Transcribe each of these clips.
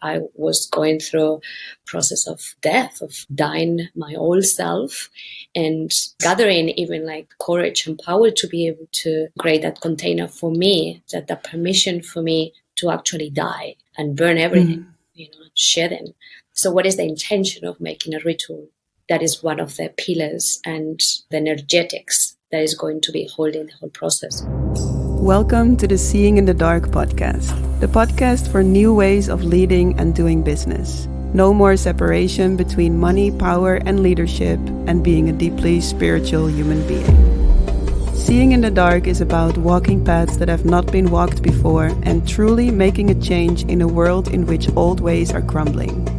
I was going through process of death, of dying my old self, and gathering even like courage and power to be able to create that container for me, that permission for me to actually die and burn everything, shedding. So what is the intention of making a ritual? That is one of the pillars and the energetics that is going to be holding the whole process. Welcome to the Seeing in the Dark podcast, the podcast for new ways of leading and doing business. No more separation between money, power, and leadership, and being a deeply spiritual human being. Seeing in the Dark is about walking paths that have not been walked before and truly making a change in a world in which old ways are crumbling.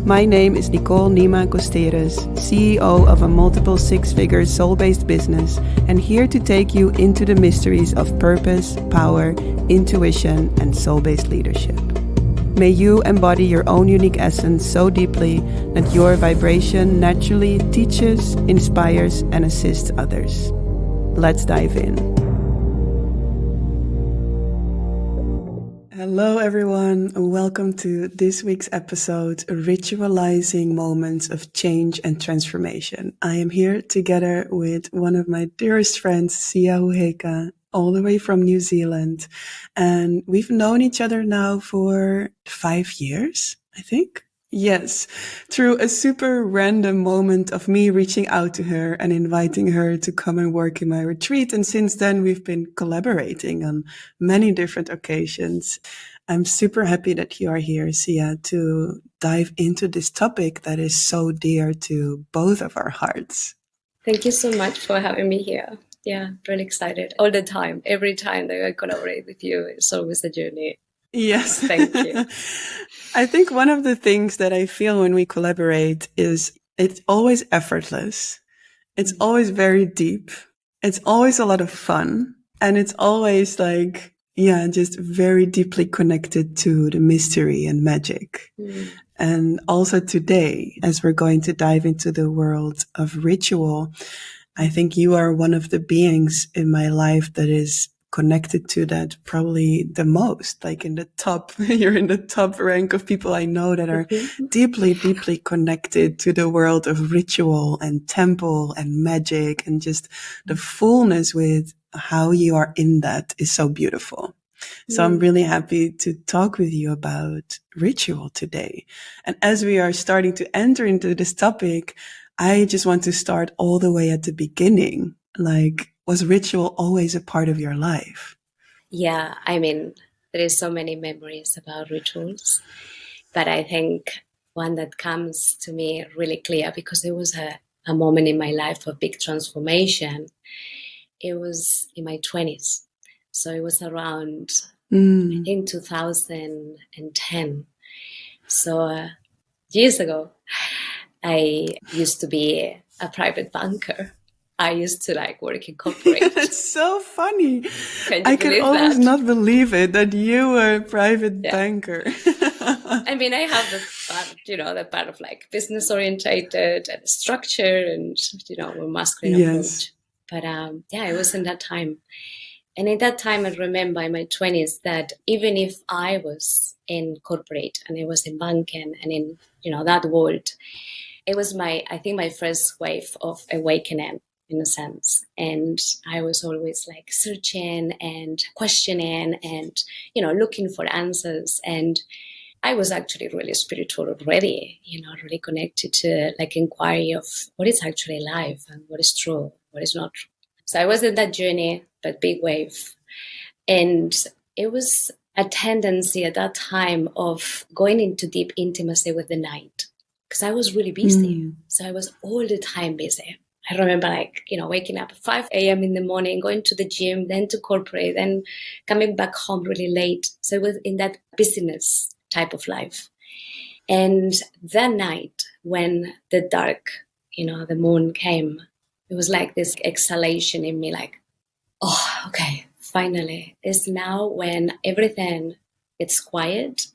My name is Nicole Nyima, CEO of a multiple six-figure soul-based business, and here to take you into the mysteries of purpose, power, intuition, and soul-based leadership. May you embody your own unique essence so deeply that your vibration naturally teaches, inspires, and assists others. Let's dive in. Hello everyone, welcome to this week's episode, Ritualizing Moments of Change and Transformation. I am here together with one of my dearest friends, Sia Hu Heka, all the way from New Zealand. And we've known each other now for 5 years, I think. Yes, through a super random moment of me reaching out to her and inviting her to come and work in my retreat. And since then, we've been collaborating on many different occasions. I'm super happy that you are here, Sia, to dive into this topic that is so dear to both of our hearts. Thank you so much for having me here. Yeah, really excited all the time. Every time that I collaborate with you, it's always a journey. Yes. Thank you. I think one of the things that I feel when we collaborate is it's always effortless. It's always very deep. It's always a lot of fun. And it's always like, just very deeply connected to the mystery and magic. And also today, as we're going to dive into the world of ritual, I think you are one of the beings in my life that is connected to that probably the most, like in the top, you're in the top rank of people I know that are deeply, deeply connected to the world of ritual and temple and magic, and just the fullness with how you are in that is so beautiful. So I'm really happy to talk with you about ritual today. And as we are starting to enter into this topic, I just want to start all the way at the beginning. Like, was ritual always a part of your life? Yeah, I mean, there is so many memories about rituals, but I think one that comes to me really clear, because it was a moment in my life of big transformation. It was in my 20s. So it was around, I think, 2010. So years ago, I used to be a private banker. I used to work in corporate. That's so funny. I can always not believe it that you were a private banker. I mean, I have the part of business orientated and structure and, more masculine approach. But it was in that time. And in that time, I remember in my 20s that even if I was in corporate and I was in banking and in, that world, it was my first wave of awakening, in a sense. And I was always searching and questioning and, looking for answers. And I was actually really spiritual already, really connected to inquiry of what is actually life and what is true, what is not true. So I was in that journey, but big wave. And it was a tendency at that time of going into deep intimacy with the night, because I was really busy. So I was all the time busy. I remember waking up at 5 a.m. in the morning, going to the gym, then to corporate, then coming back home really late. So it was in that busyness type of life. And that night when the dark, the moon came, it was like this exhalation in me, oh, okay, finally. It's now when everything is quiet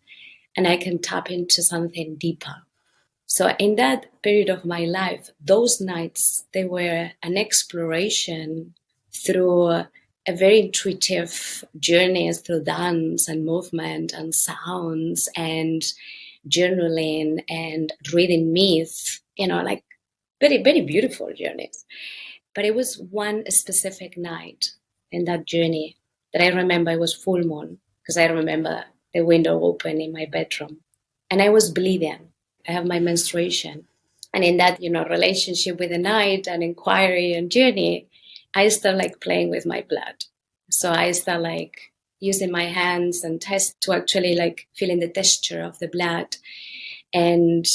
and I can tap into something deeper. So in that period of my life, those nights, they were an exploration through a very intuitive journey through dance and movement and sounds and journaling and reading myth, like very, very beautiful journeys. But it was one specific night in that journey that I remember. It was full moon, because I remember the window open in my bedroom, and I was bleeding. I have my menstruation. And in that, relationship with the night and inquiry and journey, I start like playing with my blood. So I start like using my hands and test to actually like feeling the texture of the blood. And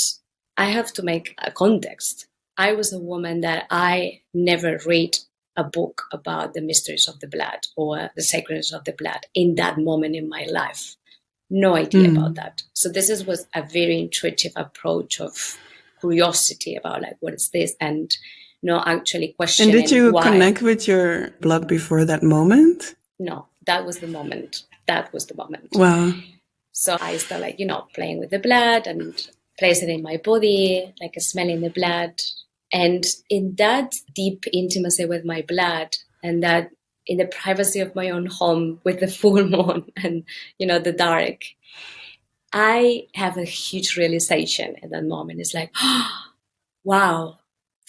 I have to make a context. I was a woman that I never read a book about the mysteries of the blood or the sacredness of the blood in that moment in my life. No idea about that. So this was a very intuitive approach of curiosity about like, what is this? And not actually questioning why. And did you connect with your blood before that moment? No, that was the moment. That was the moment. Wow. So I started like, playing with the blood and place it in my body, like smelling the blood. And in that deep intimacy with my blood, and that in the privacy of my own home with the full moon and, the dark, I have a huge realization at that moment. It's like, oh, wow,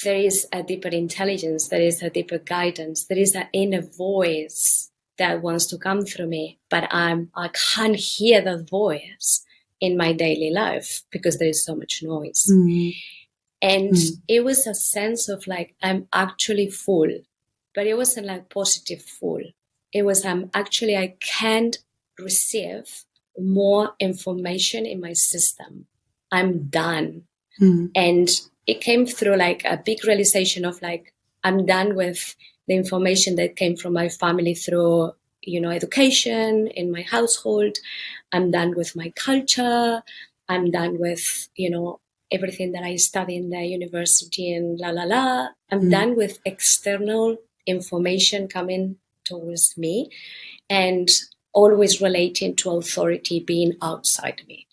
there is a deeper intelligence, there is a deeper guidance, there is an inner voice that wants to come through me, but I can't hear that voice in my daily life because there is so much noise. And it was a sense of like, I'm actually full, but it wasn't like positive full. It was, I can't receive more information in my system. I'm done. And it came through like a big realization of like, I'm done with the information that came from my family through, education in my household. I'm done with my culture. I'm done with, everything that I study in the university and I'm done with external information coming towards me and always relating to authority being outside me.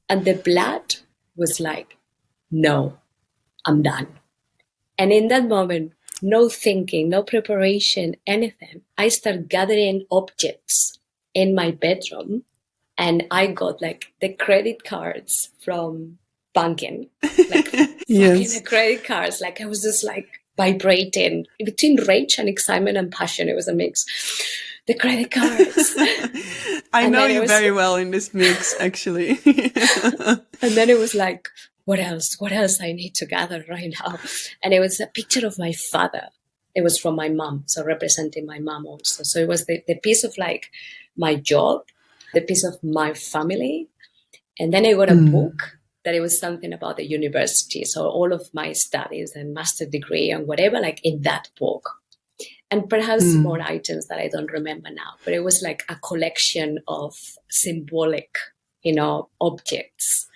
And the blood was like, no, I'm done. And in that moment, no thinking, no preparation, anything, I started gathering objects in my bedroom, and I got like the credit cards from banking, like yes. the credit cards. Like I was just like vibrating between rage and excitement and passion. It was a mix. The credit cards. I know you very well in this mix, actually. And then it was like, what else? What else I need to gather right now? And it was a picture of my father. It was from my mom, so representing my mom also. So it was the piece of like my job, the piece of my family. And then I got a book that it was something about the university. So all of my studies and master degree and whatever, like in that book. And perhaps more items that I don't remember now. But it was like a collection of symbolic, objects.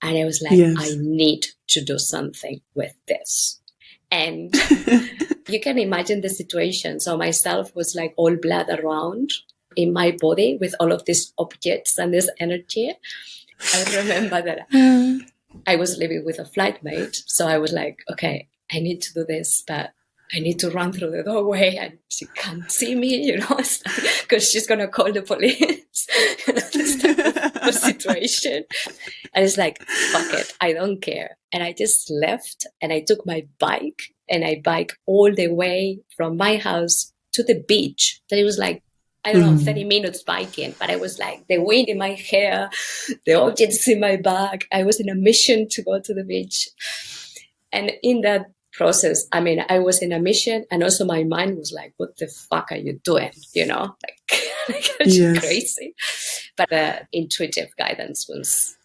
And I was like, yes. I need to do something with this. And you can imagine the situation. So myself was like all blood around in my body with all of these objects and this energy. I remember that I was living with a flightmate. So I was like, okay, I need to do this, but I need to run through the doorway and she can't see me, because she's going to call the police. This type of situation. And it's like, fuck it, I don't care. And I just left and I took my bike and I biked all the way from my house to the beach. That it was like, I don't know, 30 minutes biking, but I was like the wind in my hair, the objects in my bag. I was in a mission to go to the beach. And in that process, I was in a mission, and also my mind was like, what the fuck are you doing? Like yes. Crazy. But the intuitive guidance was,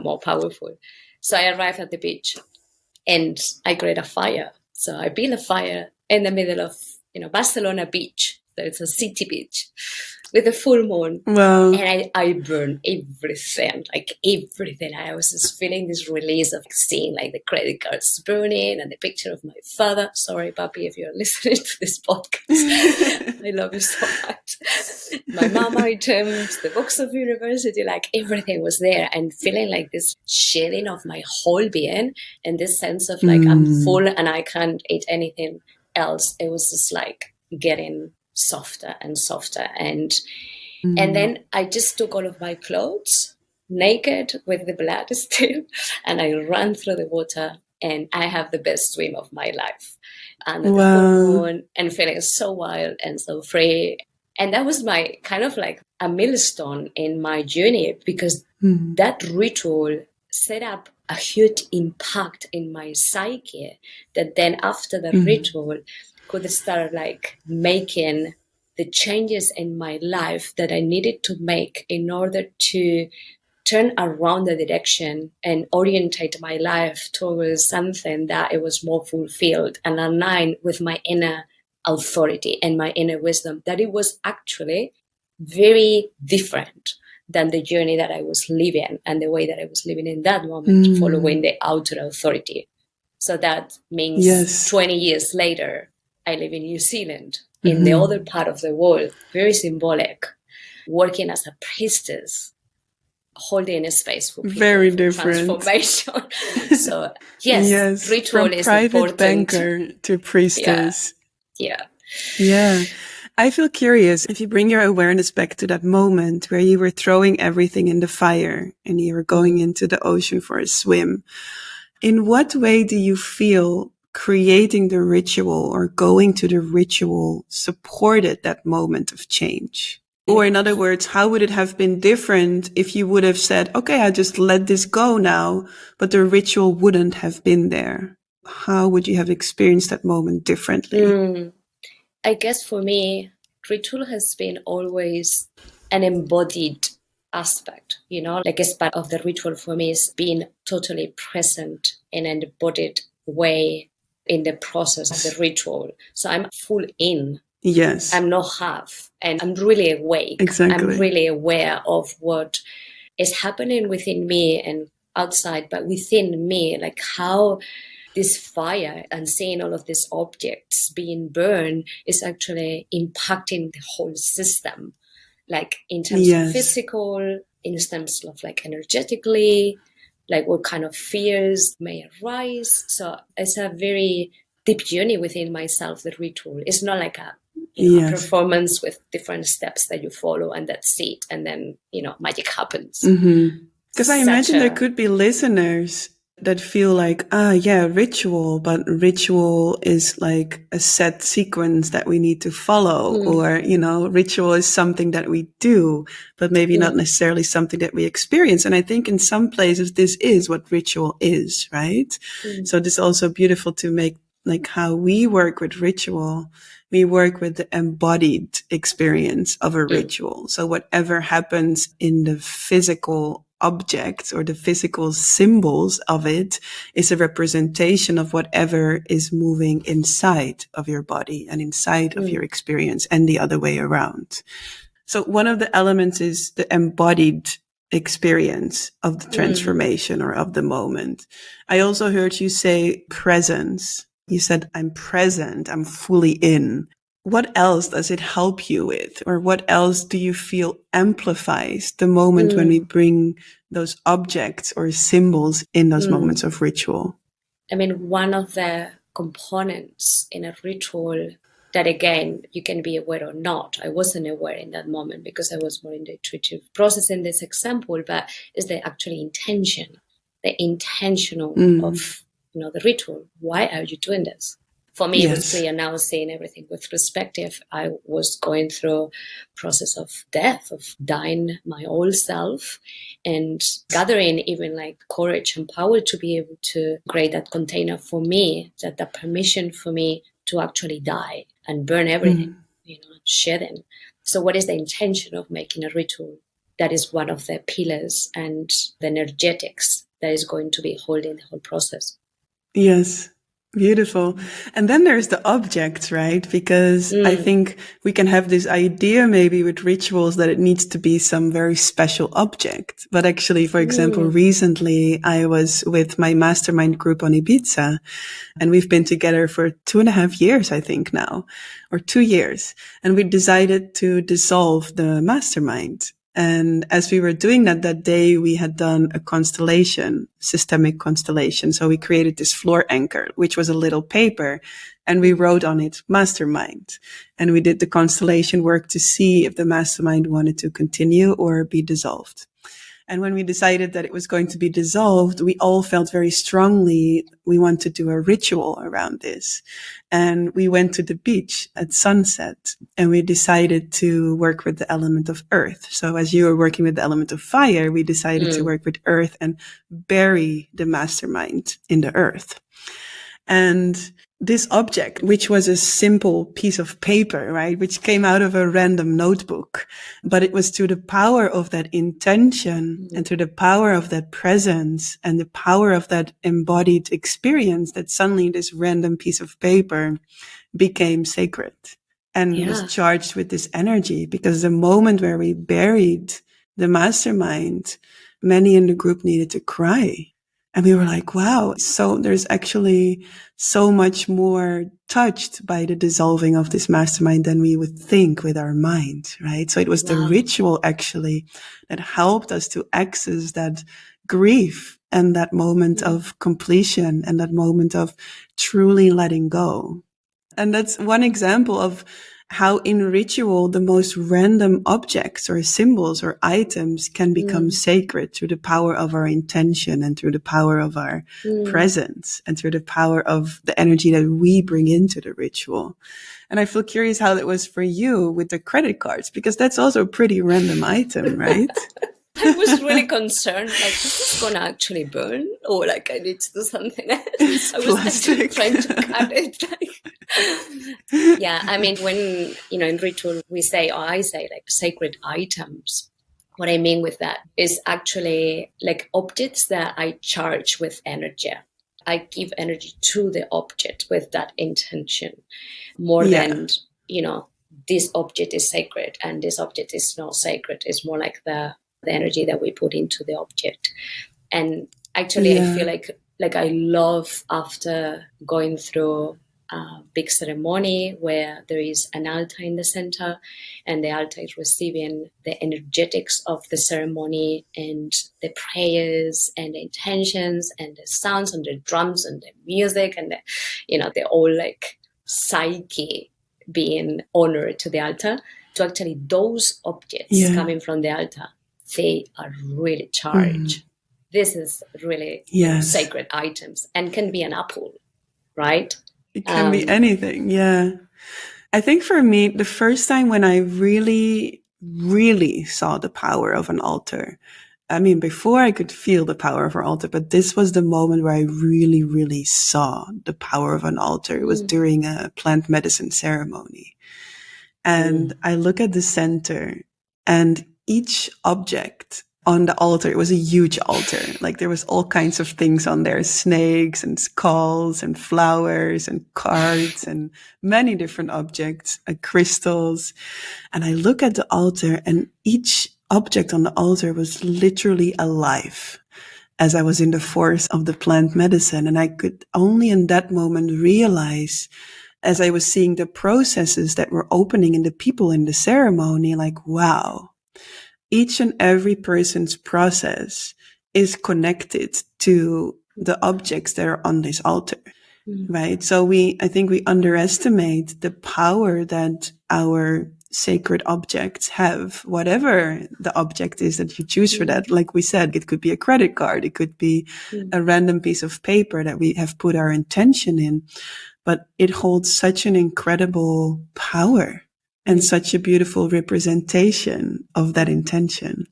more powerful. So I arrived at the beach and I created a fire. So I built a fire in the middle of, Barcelona beach. So it's a city beach with a full moon. Wow. And I burned everything, like everything. I was just feeling this release of seeing like the credit cards burning and the picture of my father. Sorry, Papi, if you're listening to this podcast. I love you so much. My mom items, the books of university, like everything was there, and feeling like this shedding of my whole being and this sense of like I'm full and I can't eat anything else. It was just like getting softer and softer. And then I just took all of my clothes, naked with the blood still, and I ran through the water, and I have the best swim of my life under the full moon and feeling so wild and so free. And that was my kind of like a milestone in my journey, because that ritual set up a huge impact in my psyche, that then after the ritual could start like making the changes in my life that I needed to make in order to turn around the direction and orientate my life towards something that it was more fulfilled and aligned with my inner authority and my inner wisdom, that it was actually very different than the journey that I was living and the way that I was living in that moment, following the outer authority. So that means 20 years later, I live in New Zealand, in the other part of the world, very symbolic, working as a priestess, holding a space for people, very for different transformation. So yes, ritual from is private important. banker to priestess. Yeah. I feel curious if you bring your awareness back to that moment where you were throwing everything in the fire and you were going into the ocean for a swim. In what way do you feel creating the ritual or going to the ritual supported that moment of change? Or in other words, how would it have been different if you would have said, okay, I just let this go now, but the ritual wouldn't have been there? How would you have experienced that moment differently? I guess for me, ritual has been always an embodied aspect, like as part of the ritual for me is being totally present in an embodied way in the process of the ritual. So I'm full in. Yes. I'm not half, and I'm really awake. Exactly. I'm really aware of what is happening within me and outside, but within me, like how this fire and seeing all of these objects being burned is actually impacting the whole system, like in terms of physical, in terms of like energetically, like what kind of fears may arise. So it's a very deep journey within myself, the ritual. It's not like a a performance with different steps that you follow and that's it, and then magic happens. Because I imagine there could be listeners that feel like, ritual, but ritual is like a set sequence that we need to follow, or, ritual is something that we do, but maybe not necessarily something that we experience. And I think in some places, this is what ritual is, right? So this is also beautiful to make like how we work with ritual. We work with the embodied experience of a ritual. So whatever happens in the physical objects or the physical symbols of it is a representation of whatever is moving inside of your body and inside of your experience, and the other way around. So one of the elements is the embodied experience of the transformation or of the moment. I also heard you say presence. You said, I'm present, I'm fully in. What else does it help you with? Or what else do you feel amplifies the moment when we bring those objects or symbols in those moments of ritual? I mean, one of the components in a ritual that, again, you can be aware or not. I wasn't aware in that moment because I was more in the intuitive process in this example, but is the actual intention, the intentional of the ritual. Why are you doing this? For me, it was clear now, seeing everything with perspective. I was going through a process of death, of dying my old self, and gathering even like courage and power to be able to create that container for me, that permission for me to actually die and burn everything, shedding. So what is the intention of making a ritual? That is one of the pillars and the energetics that is going to be holding the whole process. Yes. Beautiful. And then there's the objects, right? Because I think we can have this idea maybe with rituals that it needs to be some very special object. But actually, for example, recently I was with my mastermind group on Ibiza, and we've been together for 2.5 years, I think now, or 2 years. And we decided to dissolve the mastermind. And as we were doing that day, we had done a constellation, systemic constellation. So we created this floor anchor, which was a little paper, and we wrote on it mastermind. And we did the constellation work to see if the mastermind wanted to continue or be dissolved. And when we decided that it was going to be dissolved, we all felt very strongly we want to do a ritual around this. And we went to the beach at sunset and we decided to work with the element of earth. So as you were working with the element of fire, we decided to work with earth and bury the mastermind in the earth. And this object, which was a simple piece of paper, right, which came out of a random notebook, but it was to the power of that intention and to the power of that presence and the power of that embodied experience that suddenly this random piece of paper became sacred and was charged with this energy. Because the moment where we buried the mastermind, many in the group needed to cry. And we were like, wow. So there's actually so much more touched by the dissolving of this mastermind than we would think with our mind, right? So it was the ritual actually that helped us to access that grief and that moment of completion and that moment of truly letting go. And that's one example of how in ritual, the most random objects or symbols or items can become sacred through the power of our intention and through the power of our presence and through the power of the energy that we bring into the ritual. And I feel curious how that was for you with the credit cards, because that's also a pretty random item, right? I was really concerned, like, is this going to actually burn? Or like, I need to do something else. I was actually trying to cut it. Yeah, I mean, when, in ritual, we say, or I say, like, sacred items. What I mean with that is actually like objects that I charge with energy. I give energy to the object with that intention more than, this object is sacred and this object is not sacred. It's more like the energy that we put into the object. And actually, I feel like I love after going through a big ceremony where there is an altar in the center and the altar is receiving the energetics of the ceremony and the prayers and the intentions and the sounds and the drums and the music and the whole like psyche being honored to the altar, to actually those objects coming from the altar, they are really charged. This is really sacred items and can be an apple, right? It can be anything. Yeah. I think for me, the first time when I really, really saw the power of an altar, I mean, before I could feel the power of an altar, but this was the moment where I really, really saw the power of an altar. It was during a plant medicine ceremony. And I look at the center and each object on the altar, it was a huge altar. Like there was all kinds of things on there, snakes and skulls and flowers and cards and many different objects, crystals. And I look at the altar and each object on the altar was literally alive as I was in the force of the plant medicine. And I could only in that moment realize, as I was seeing the processes that were opening in the people in the ceremony, like, wow, each and every person's process is connected to the objects that are on this altar, right? So I think we underestimate the power that our sacred objects have, whatever the object is that you choose for that. Like we said, it could be a credit card. It could be a random piece of paper that we have put our intention in, but it holds such an incredible power and such a beautiful representation of that intention.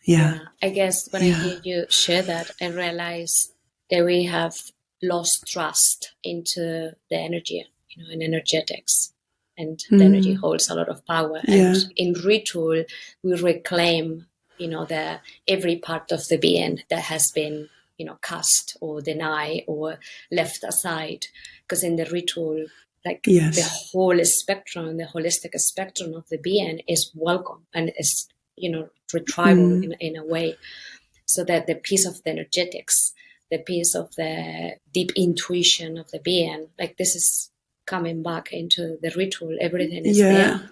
Yeah. I guess when I hear you share that, I realize that we have lost trust into the energy, in energetics. And the energy holds a lot of power. And in ritual, we reclaim, every part of the being that has been, cast or denied or left aside. Because in the ritual, the whole spectrum, the holistic spectrum of the being is welcome and is, retrieval in a way. So that the piece of the energetics, the piece of the deep intuition of the being, like this is coming back into the ritual, everything is there.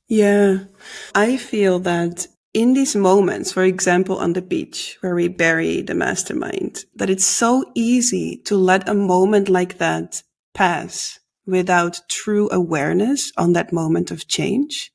Yeah. I feel that in these moments, for example, on the beach where we bury the mastermind, that it's so easy to let a moment like that pass without true awareness on that moment of change.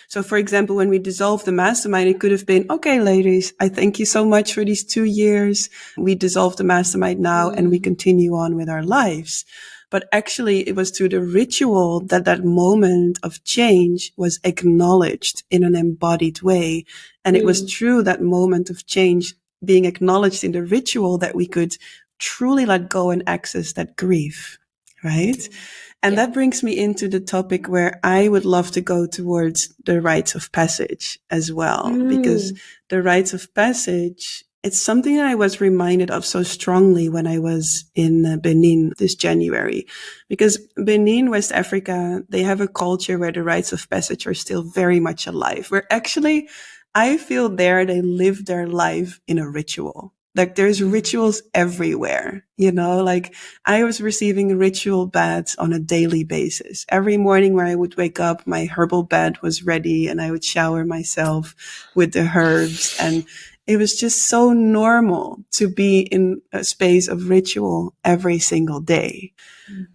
So, for example, when we dissolved the mastermind, it could have been, okay, ladies, I thank you so much for these 2 years. We dissolve the mastermind now and we continue on with our lives. But actually, it was through the ritual that that moment of change was acknowledged in an embodied way. And it was through that moment of change being acknowledged in the ritual that we could truly let go and access that grief, right? And that brings me into the topic where I would love to go towards the rites of passage as well, because the rites of passage, it's something that I was reminded of so strongly when I was in Benin this January, because Benin, West Africa, they have a culture where the rites of passage are still very much alive, where actually I feel there they live their life in a ritual. Like there's rituals everywhere, you know, like I was receiving ritual baths on a daily basis. Every morning where I would wake up, my herbal bath was ready and I would shower myself with the herbs. And it was just so normal to be in a space of ritual every single day.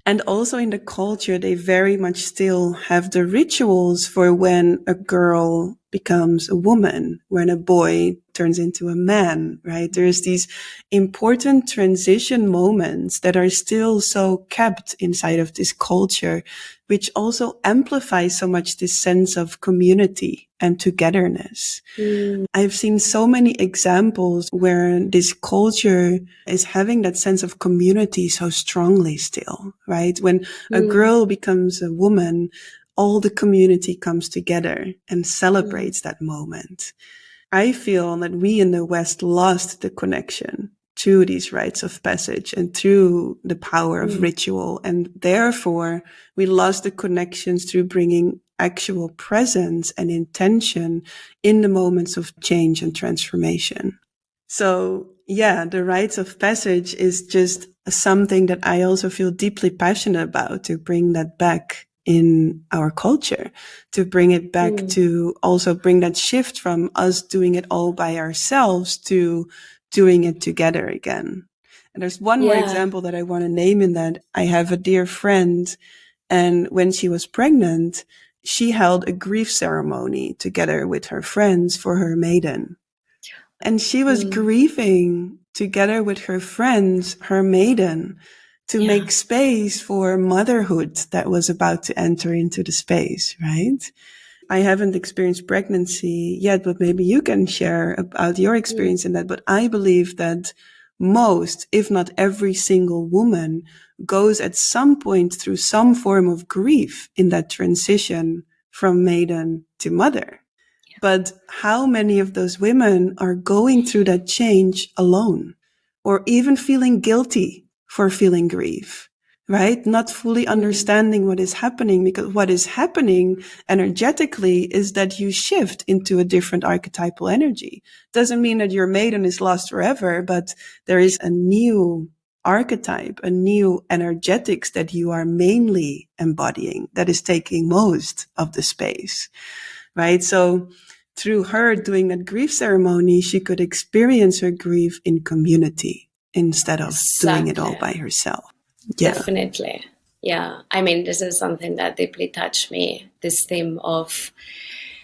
And also in the culture, they very much still have the rituals for when a girl becomes a woman, when a boy turns into a man, right? There's these important transition moments that are still so kept inside of this culture, which also amplifies so much this sense of community and togetherness. I've seen so many examples where this culture is having that sense of community so strongly still, right? When a girl becomes a woman, all the community comes together and celebrates that moment. I feel that we in the West lost the connection to these rites of passage and through the power of ritual. And therefore, we lost the connections through bringing actual presence and intention in the moments of change and transformation. So yeah, the rites of passage is just something that I also feel deeply passionate about, to bring that back in our culture, to bring it back, to also bring that shift from us doing it all by ourselves to doing it together again. And there's one more example that I want to name in that. I have a dear friend, and when she was pregnant, she held a grief ceremony together with her friends for her maiden. And she was grieving together with her friends, her maiden, to make space for motherhood that was about to enter into the space, right? I haven't experienced pregnancy yet, but maybe you can share about your experience in that. But I believe that most, if not every single woman, goes at some point through some form of grief in that transition from maiden to mother. But how many of those women are going through that change alone, or even feeling guilty for feeling grief, right? Not fully understanding what is happening, because what is happening energetically is that you shift into a different archetypal energy. Doesn't mean that your maiden is lost forever, but there is a new archetype, a new energetics that you are mainly embodying that is taking most of the space, right? So through her doing that grief ceremony, she could experience her grief in community instead of doing it all by herself. Yeah. Definitely. Yeah. I mean, this is something that deeply touched me, this theme of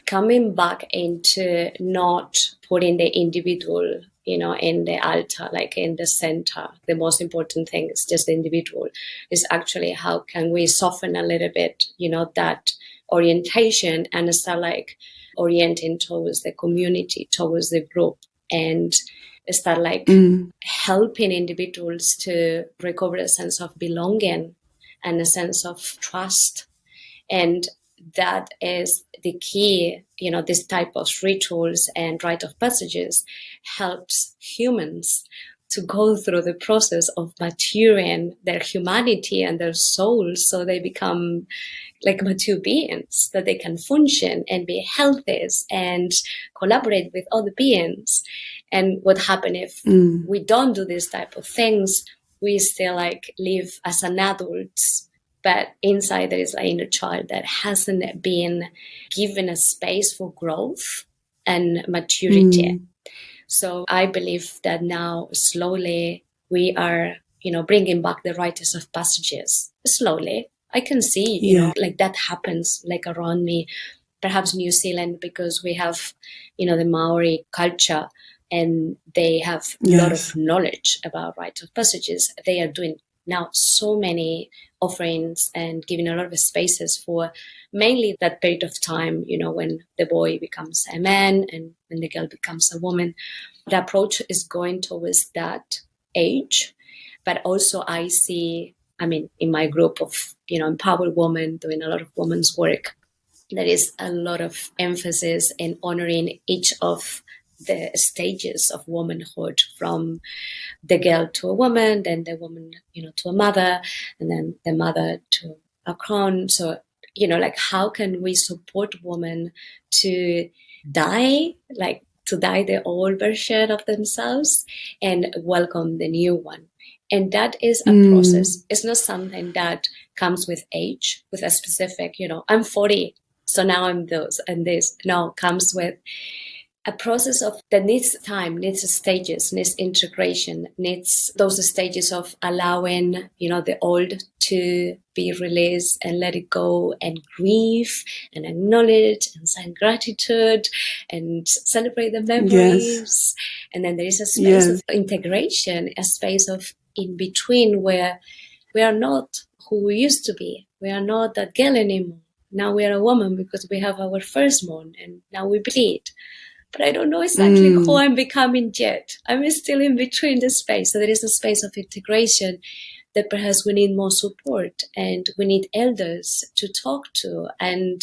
coming back into not putting the individual, in the altar, like in the center. The most important thing is just the individual. Is actually how can we soften a little bit, that orientation and start orienting towards the community, towards the group, and start helping individuals to recover a sense of belonging and a sense of trust. And that is the key, this type of rituals and rite of passages helps humans to go through the process of maturing their humanity and their souls, so they become like mature beings, that they can function and be healthy and collaborate with other beings. And what happens if we don't do this type of things? We still live as an adult, but inside there is an inner child that hasn't been given a space for growth and maturity. So I believe that now slowly we are, bringing back the rites of passages. Slowly. I can see, like that happens like around me, perhaps New Zealand, because we have, the Maori culture and they have a lot of knowledge about rites of passages. They are doing now so many offerings and giving a lot of spaces for mainly that period of time, when the boy becomes a man and when the girl becomes a woman. The approach is going towards that age. But also I see, in my group of, empowered women doing a lot of women's work, there is a lot of emphasis in honoring each of the stages of womanhood, from the girl to a woman, then the woman, to a mother, and then the mother to a crown. So, like how can we support women to die, like to die the old version of themselves and welcome the new one? And that is a process. It's not something that comes with age, with a specific, I'm 40, so now I'm those and this. No, comes with a process of that needs time, needs stages, needs integration, needs those stages of allowing, the old to be released and let it go and grieve and acknowledge and sign gratitude and celebrate the memories. And then there is a space of integration, a space of in between where we are not who we used to be. We are not that girl anymore. Now we are a woman because we have our firstborn and now we bleed. But I don't know exactly who I'm becoming yet. I'm still in between the space. So there is a space of integration that perhaps we need more support and we need elders to talk to, and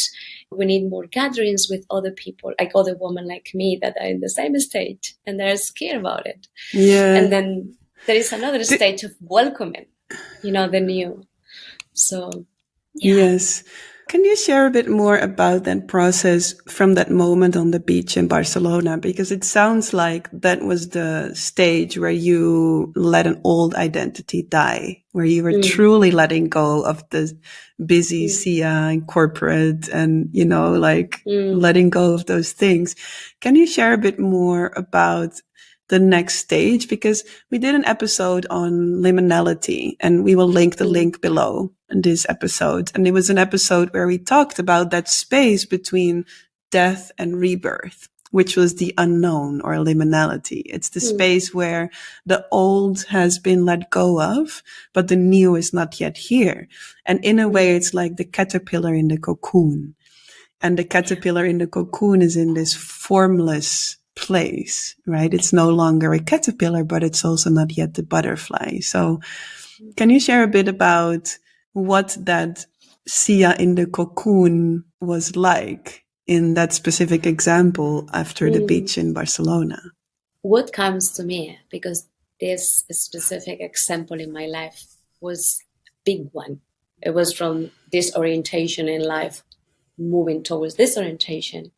we need more gatherings with other people, like other women like me that are in the same stage and they're scared about it. And then there is another stage of welcoming, the new. So, Yes. Can you share a bit more about that process from that moment on the beach in Barcelona? Because it sounds like that was the stage where you let an old identity die, where you were truly letting go of the busy Sia and corporate and, letting go of those things. Can you share a bit more about the next stage? Because we did an episode on liminality and we will link the link below in this episode. And it was an episode where we talked about that space between death and rebirth, which was the unknown or liminality. It's the space where the old has been let go of, but the new is not yet here. And in a way, it's like the caterpillar in the cocoon. And the caterpillar in the cocoon is in this formless place, right? It's no longer a caterpillar, but it's also not yet the butterfly. So can you share a bit about what that Sia in the cocoon was like in that specific example after the beach in Barcelona? What comes to me, because this specific example in my life was a big one. It was from this orientation in life, moving towards this orientation.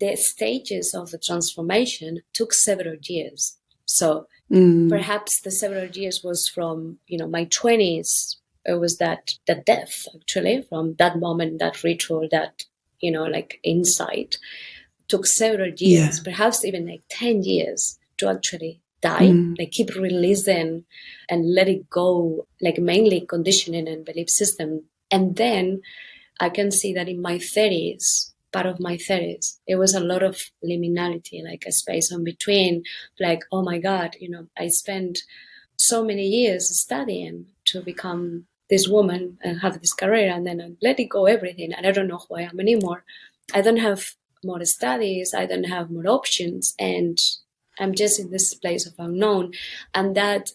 The stages of the transformation took several years. So perhaps the several years was from, my 20s. It was that death, actually, from that moment, that ritual, that, like insight. Took several years, perhaps even like 10 years to actually die, like keep releasing and let it go, like mainly conditioning and belief system. And then I can see that in my 30s, part of my 30s, it was a lot of liminality, like a space in between, like, oh my God, I spent so many years studying to become this woman and have this career, and then I let it go everything, and I don't know who I am anymore. I don't have more studies, I don't have more options, and I'm just in this place of unknown. And that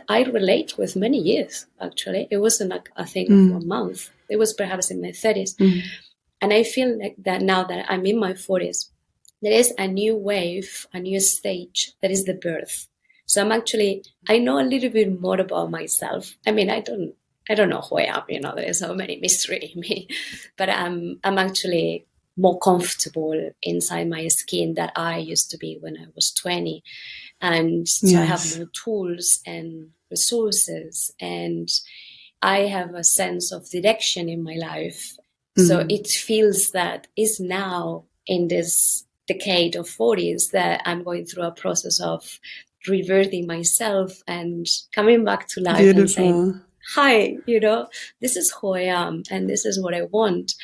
I relate with many years, actually. It wasn't like a thing of 1 month. It was perhaps in my 30s. And I feel like that now that I'm in my 40s, there is a new wave, a new stage, that is the birth. So I know a little bit more about myself. I don't know who I am, there's so many mystery in me, but I'm actually more comfortable inside my skin that I used to be when I was 20. And so I have more tools and resources, and I have a sense of direction in my life. So it feels that it's now in this decade of 40s that I'm going through a process of rebirthing myself and coming back to life. Beautiful. And saying, hi, this is who I am and this is what I want.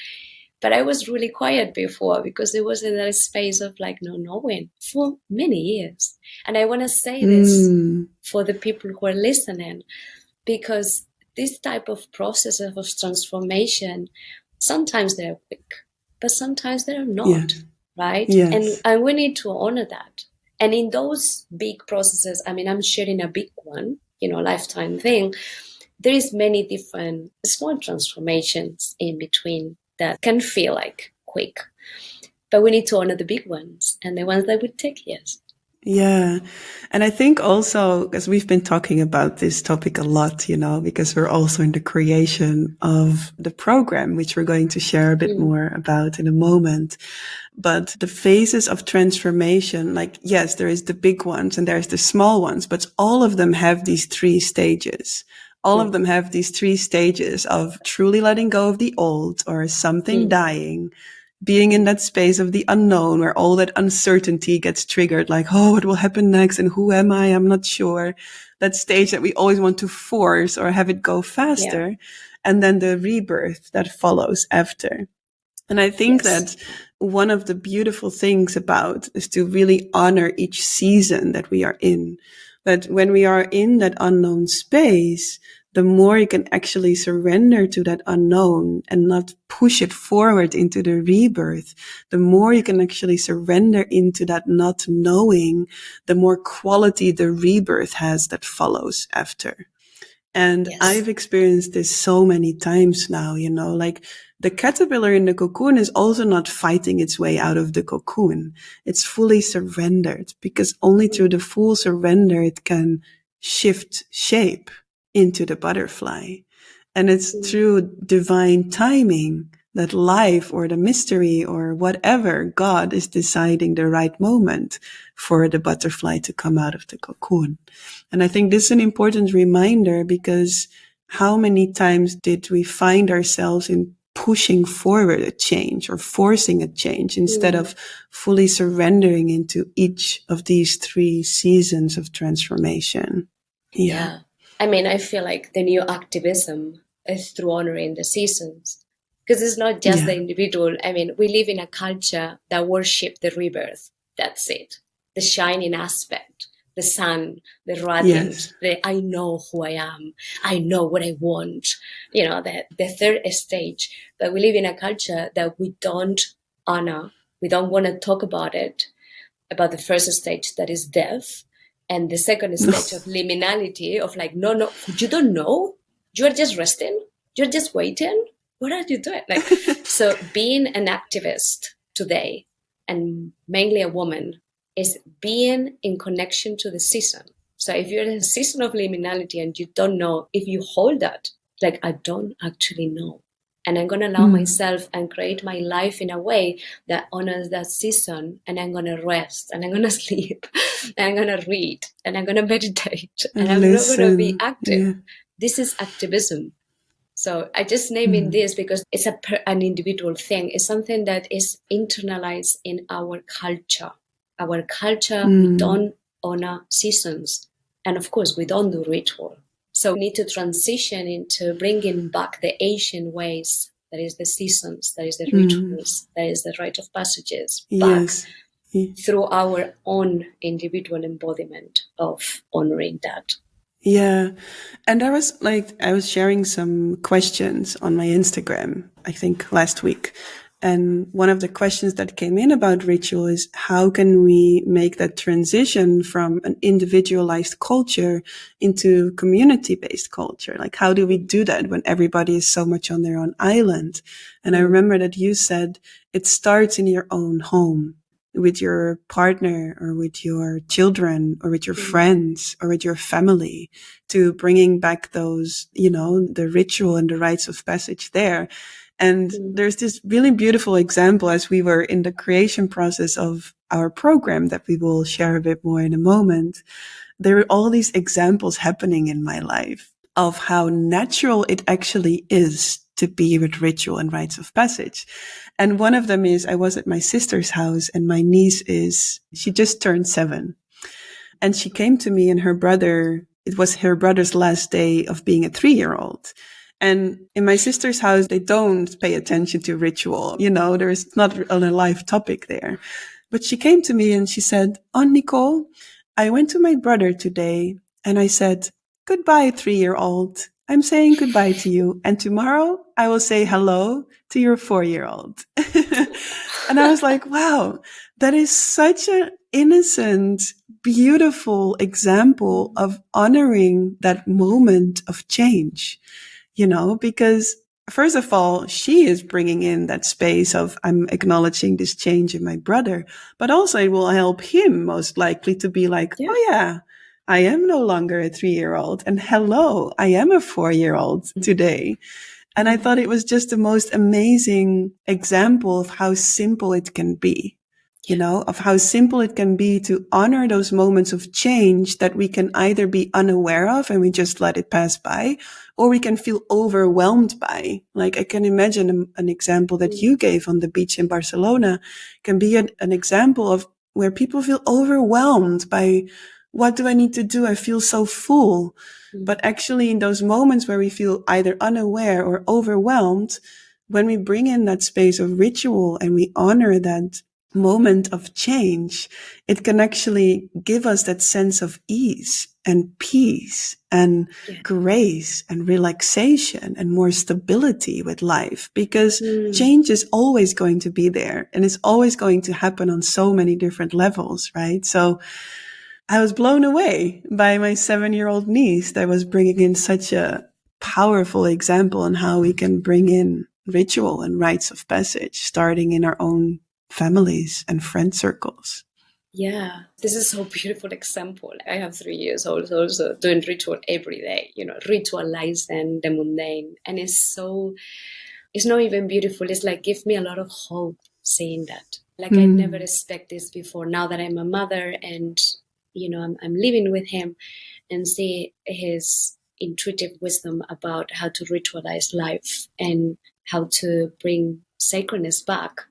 But I was really quiet before because it was in that space of like not knowing for many years. And I want to say this for the people who are listening, because this type of processes of transformation, sometimes they're quick, but sometimes they're not, right? Yes. And we need to honor that. And in those big processes, I mean, I'm sharing a big one, lifetime thing. There is many different small transformations in between that can feel like quick, but we need to honor the big ones and the ones that would take years. Yeah. And I think also, because we've been talking about this topic a lot, because we're also in the creation of the program, which we're going to share a bit more about in a moment. But the phases of transformation, like, yes, there is the big ones and there's the small ones, but all of them have these 3 stages. All of them have these 3 stages of truly letting go of the old or something dying, being in that space of the unknown where all that uncertainty gets triggered, like, oh, what will happen next? And who am I? I'm not sure. That stage that we always want to force or have it go faster. Yeah. And then the rebirth that follows after. And I think that one of the beautiful things about is to really honor each season that we are in. That when we are in that unknown space, the more you can actually surrender to that unknown and not push it forward into the rebirth, the more you can actually surrender into that not knowing, the more quality the rebirth has that follows after. And I've experienced this so many times now, like the caterpillar in the cocoon is also not fighting its way out of the cocoon. It's fully surrendered, because only through the full surrender it can shift shape into the butterfly. And it's through divine timing that life or the mystery or whatever, God is deciding the right moment for the butterfly to come out of the cocoon. And I think this is an important reminder, because how many times did we find ourselves in pushing forward a change or forcing a change instead of fully surrendering into each of these 3 seasons of transformation? Yeah. I mean, I feel like the new activism is through honoring the seasons. Because it's not just the individual. I mean, we live in a culture that worships the rebirth. That's it. The shining aspect, the sun, the radiance, the I know who I am. I know what I want. The third stage. But we live in a culture that we don't honor. We don't want to talk about it, about the first stage, that is death. And the second stage of liminality, of like, no, you don't know. You're just resting. You're just waiting. What are you doing? Like, so being an activist today, and mainly a woman, is being in connection to the season. So if you're in a season of liminality and you don't know, if you hold that, like, I don't actually know. And I'm going to allow myself and create my life in a way that honors that season. And I'm going to rest and I'm going to sleep and I'm going to read and I'm going to meditate and I'm not going to be active. Yeah. This is activism. So I just naming this because it's an individual thing. It's something that is internalized in our culture. Our culture, we don't honor seasons. And of course, we don't do ritual. So we need to transition into bringing back the Asian ways. That is the seasons, that is the rituals, that is the rite of passages, back through our own individual embodiment of honoring that. Yeah. And I was sharing some questions on my Instagram, I think last week. And one of the questions that came in about ritual is, how can we make that transition from an individualized culture into community-based culture? Like, how do we do that when everybody is so much on their own island? And I remember that you said it starts in your own home, with your partner or with your children or with your friends or with your family, to bringing back those, the ritual and the rites of passage there. And there's this really beautiful example as we were in the creation process of our program that we will share a bit more in a moment. There were all these examples happening in my life of how natural it actually is to be with ritual and rites of passage. And one of them is I was at my sister's house and my niece she just turned 7. And she came to me and it was her brother's last day of being a 3-year-old. And in my sister's house, they don't pay attention to ritual. There's not a live topic there. But she came to me and she said, "Oh, Nicole, I went to my brother today and I said, 'Goodbye, 3-year-old. I'm saying goodbye to you. And tomorrow I will say hello to your 4-year-old.'" And I was like, wow, that is such an innocent, beautiful example of honoring that moment of change, because first of all, she is bringing in that space of I'm acknowledging this change in my brother, but also it will help him most likely to be like, oh yeah, I am no longer a 3-year-old and hello, I am a 4-year-old today. And I thought it was just the most amazing example of how simple it can be, of how simple it can be to honor those moments of change that we can either be unaware of and we just let it pass by, or we can feel overwhelmed by. Like I can imagine an example that you gave on the beach in Barcelona can be an example of where people feel overwhelmed by what do I need to do? I feel so full. But actually in those moments where we feel either unaware or overwhelmed, when we bring in that space of ritual and we honor that moment of change, it can actually give us that sense of ease and peace and grace and relaxation and more stability with life, because change is always going to be there and it's always going to happen on so many different levels, right? So I was blown away by my 7-year-old niece that was bringing in such a powerful example on how we can bring in ritual and rites of passage, starting in our own families and friend circles. Yeah, this is so beautiful example. I have 3 years old also doing ritual every day, ritualizing the mundane. And it's not even beautiful. It's like, give me a lot of hope seeing that. Like I never expect this before. Now that I'm a mother and I'm living with him and see his intuitive wisdom about how to ritualize life and how to bring sacredness back.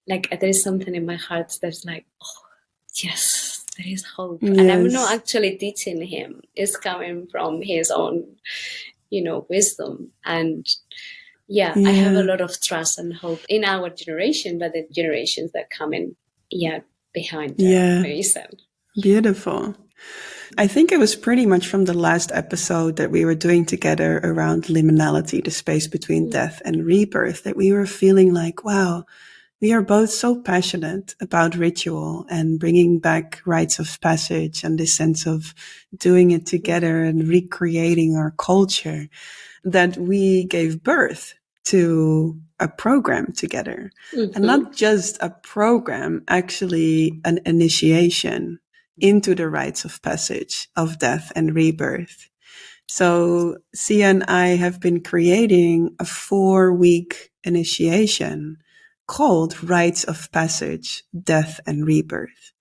Like there is something in my heart that's like, oh, yes, there is hope. Yes. And I'm not actually teaching him. It's coming from his own, wisdom. And I have a lot of trust and hope in our generation, but the generations that come in, behind reason. Beautiful. I think it was pretty much from the last episode that we were doing together around liminality, the space between death and rebirth, that we were feeling like, wow, we are both so passionate about ritual and bringing back rites of passage and this sense of doing it together and recreating our culture, that we gave birth to a program together. And not just a program, actually an initiation into the rites of passage of death and rebirth. So Sia and I have been creating a 4-week initiation called Rites of Passage, Death and Rebirth.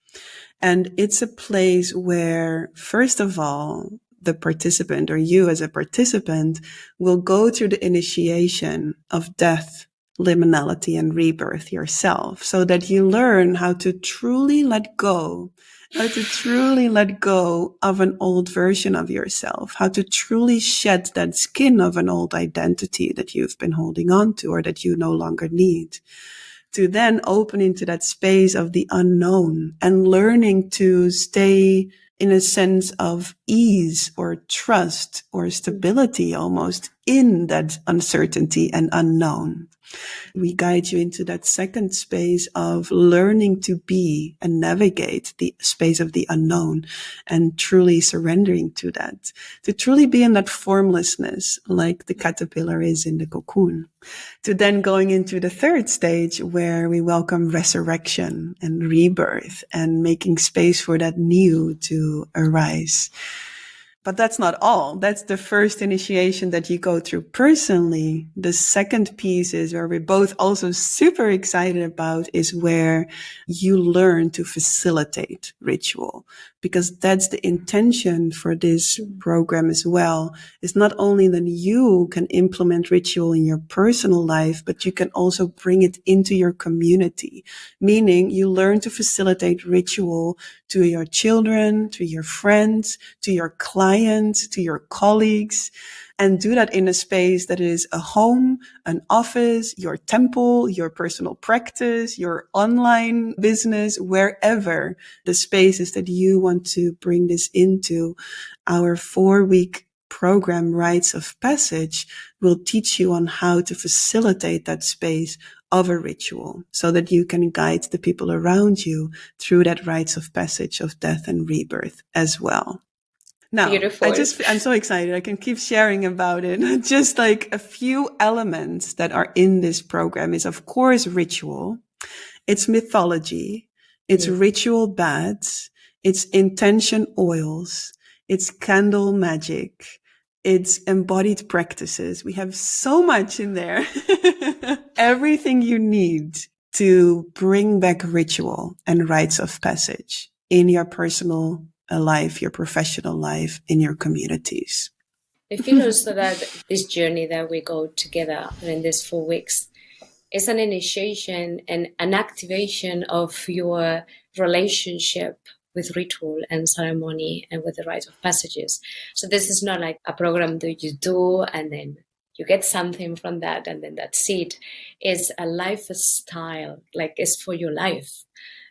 And it's a place where, first of all, the participant or you as a participant will go through the initiation of death, liminality, and rebirth yourself, so that you learn how to truly let go of an old version of yourself, how to truly shed that skin of an old identity that you've been holding on to or that you no longer need, to then open into that space of the unknown and learning to stay in a sense of ease or trust or stability almost in that uncertainty and unknown. We guide you into that second space of learning to be and navigate the space of the unknown and truly surrendering to that, to truly be in that formlessness like the caterpillar is in the cocoon, to then going into the third stage where we welcome resurrection and rebirth and making space for that new to arise. But that's not all. That's the first initiation that you go through personally. The second piece is where we're both also super excited about, is where you learn to facilitate ritual, because that's the intention for this program as well. It's not only that you can implement ritual in your personal life, but you can also bring it into your community, meaning you learn to facilitate ritual to your children, to your friends, to your clients, to your colleagues, and do that in a space that is a home, an office, your temple, your personal practice, your online business, wherever the space is that you want to bring this into. Our 4-week program, Rites of Passage, will teach you on how to facilitate that space of a ritual so that you can guide the people around you through that rites of passage of death and rebirth as well. Now, Beautiful. I'm so excited. I can keep sharing about it. Just like a few elements that are in this program is, of course, ritual. It's mythology. It's ritual baths. It's intention oils. It's candle magic. It's embodied practices. We have so much in there. Everything you need to bring back ritual and rites of passage in your personal life, your professional life, in your communities. I feel also that this journey that we go together in these 4 weeks is an initiation and an activation of your relationship with ritual and ceremony and with the rites of passages. So this is not like a program that you do and then you get something from that and then that's it. It's a lifestyle, like it's for your life.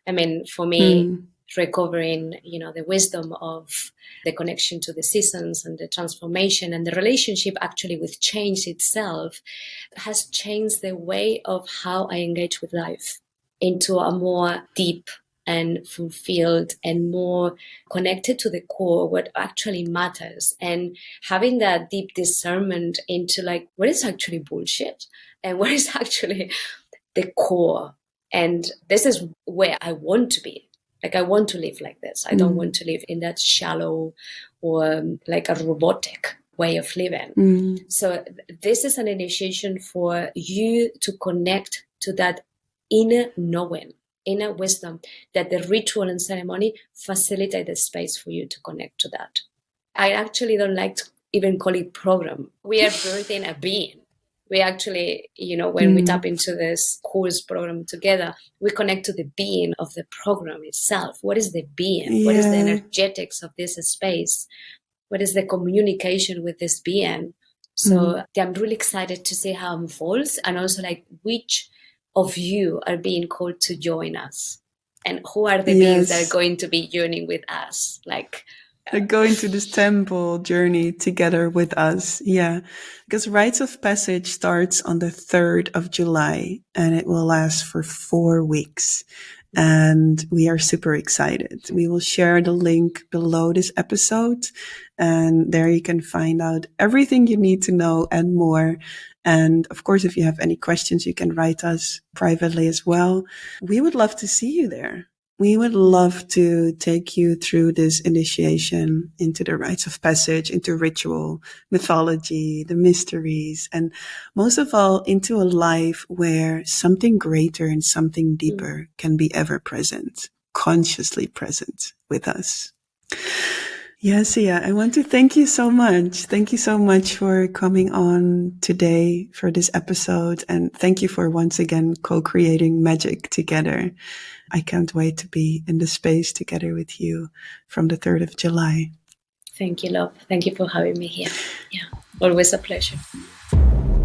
I mean, for me, recovering, the wisdom of the connection to the seasons and the transformation and the relationship actually with change itself has changed the way of how I engage with life into a more deep and fulfilled and more connected to the core, what actually matters, and having that deep discernment into like what is actually bullshit and what is actually the core. And this is where I want to be. Like, I want to live like this. I don't want to live in that shallow or like a robotic way of living. So this is an initiation for you to connect to that inner knowing, inner wisdom, that the ritual and ceremony facilitate the space for you to connect to that. I actually don't like to even call it program. We are birthing a being. We actually, when we tap into this course program together, we connect to the being of the program itself. What is the being? Yeah. What is the energetics of this space? What is the communication with this being? So I'm really excited to see how it unfolds, and also like which of you are being called to join us, and who are the beings that are going to be journeying with us, like going to this temple journey together with us. Yeah, because Rites of Passage starts on the 3rd of July and it will last for 4 weeks. And we are super excited. We will share the link below this episode, and there you can find out everything you need to know and more. And of course, if you have any questions, you can write us privately as well. We would love to see you there. We would love to take you through this initiation into the rites of passage, into ritual, mythology, the mysteries, and most of all, into a life where something greater and something deeper can be ever present, consciously present with us. Yes, Sia, I want to thank you so much. Thank you so much for coming on today for this episode. And thank you for once again co-creating magic together. I can't wait to be in the space together with you from the 3rd of July. Thank you, love. Thank you for having me here. Yeah, always a pleasure.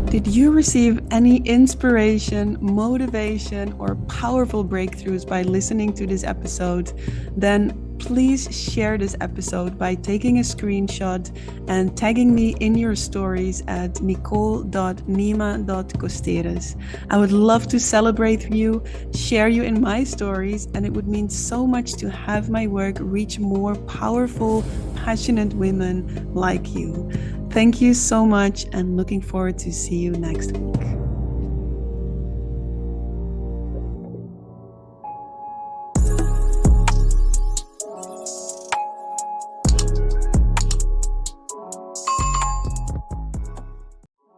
Did you receive any inspiration, motivation, or powerful breakthroughs by listening to this episode? Then please share this episode by taking a screenshot and tagging me in your stories at nicole.nyima.costeres. I would love to celebrate you, share you in my stories, and it would mean so much to have my work reach more powerful, passionate women like you. Thank you so much, and looking forward to see you next week.